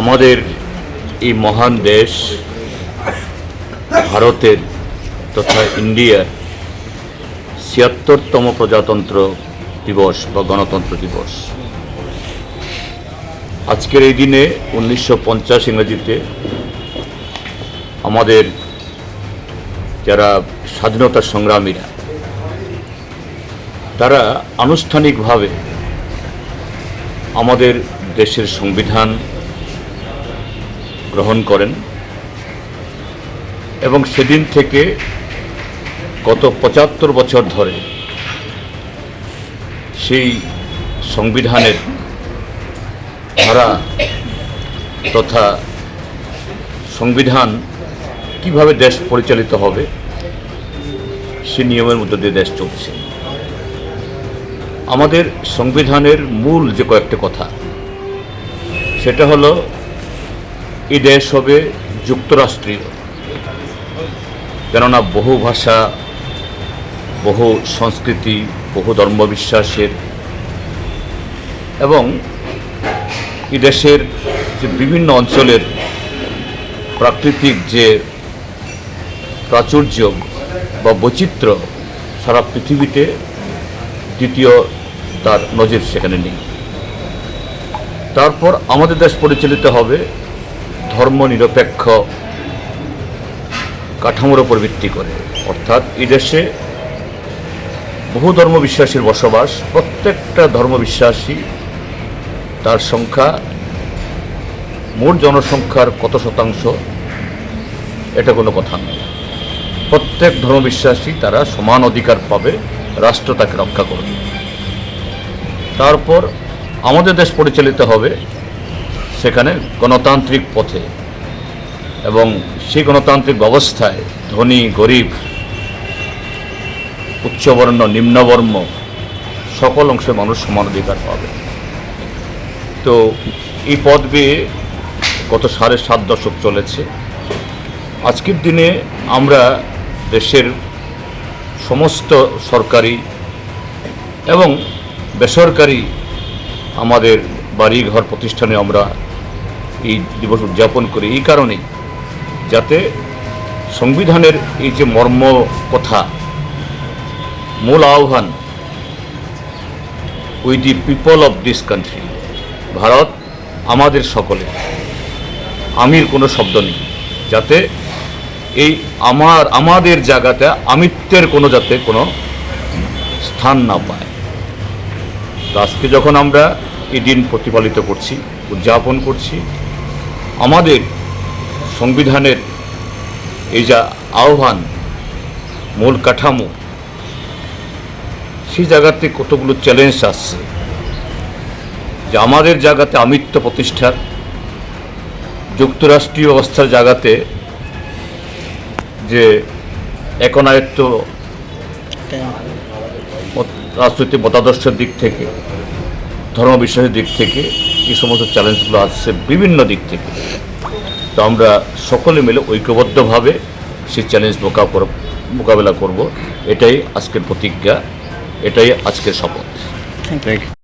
আমাদের এই মহান দেশ ভারতের তথা ইন্ডিয়ার ৭৬তম প্রজাতন্ত্র দিবস বা গণতন্ত্র দিবস। আজকের এই দিনে 1950 ইংরেজিতে আমাদের যারা স্বাধীনতা সংগ্রামীরা তারা আনুষ্ঠানিকভাবে আমাদের দেশের সংবিধান গ্রহণ করেন এবং সেদিন থেকে গত ৭৫ বছর ধরে সেই সংবিধানের ধারা তথা সংবিধান কিভাবে দেশ পরিচালিত হবে সে নিয়মের মধ্যে দিয়ে দেশ চলছে। আমাদের সংবিধানের মূল যে কয়েকটা কথা, সেটা হলো এই দেশ হবে যুক্তরাষ্ট্রীয়, কেননা বহু ভাষা, বহু সংস্কৃতি, বহু ধর্মবিশ্বাসের এবং এই দেশের যে বিভিন্ন অঞ্চলের প্রাকৃতিক যে প্রাচুর্য বা বৈচিত্র্য সারা পৃথিবীতে দ্বিতীয় তার নজির সেখানে নেই। তারপর আমাদের দেশ পরিচালিত হবে ধর্মনিরপেক্ষ কাঠামোর উপর ভিত্তি করে, অর্থাৎ এই দেশে বহু ধর্মবিশ্বাসীর বসবাস। প্রত্যেকটা ধর্মবিশ্বাসী তার সংখ্যা মোট জনসংখ্যার কত শতাংশ এটা কোনো কথা নয়। প্রত্যেক ধর্মবিশ্বাসী তারা সমান অধিকার পাবে, রাষ্ট্র তাকে রক্ষা করবে। তারপর আমাদের দেশ পরিচালিত হবে সেখানে গণতান্ত্রিক পথে এবং সেই গণতান্ত্রিক ব্যবস্থায় ধনী গরিব, উচ্চবর্ণ নিম্নবর্ণ সকল অংশের মানুষ সমান অধিকার পাবে। তো এই পথ বেয়ে গত ৭.৫ দশক চলেছে। আজকের দিনে আমরা দেশের সমস্ত সরকারি এবং বেসরকারি আমাদের বাড়িঘর প্রতিষ্ঠানে আমরা এই দিবস উদযাপন করি এই কারণেই, যাতে সংবিধানের এই যে মর্ম কথা, মূল আহ্বান, we the people of this country, Bharat আমাদের সকলে, আমির কোনো শব্দ নেই, যাতে এই আমাদের জায়গাতে আমিত্বের কোনো যাতে কোনো স্থান না পায়। তো আজকে যখন আমরা এই দিন প্রতিপালিত করছি, উদযাপন করছি, আমাদের সংবিধানের এই যা আহ্বান, মূল কাঠামো, সেই জায়গাতে কতগুলো চ্যালেঞ্জ আসছে যে আমাদের জায়গাতে আমিত্ব প্রতিষ্ঠার, যুক্তরাষ্ট্রীয় ব্যবস্থার জায়গাতে যে একনায়ত্ব রাজনৈতিক মতাদর্শের দিক থেকে, ধর্মবিশ্বাসের দিক থেকে এই সমস্ত চ্যালেঞ্জগুলো আসছে বিভিন্ন দিক থেকে। তো আমরা সকলে মিলে ঐক্যবদ্ধভাবে সেই চ্যালেঞ্জ মোকাবেলা করব। এটাই আজকের প্রতিজ্ঞা, এটাই আজকের শপথ। Thank you.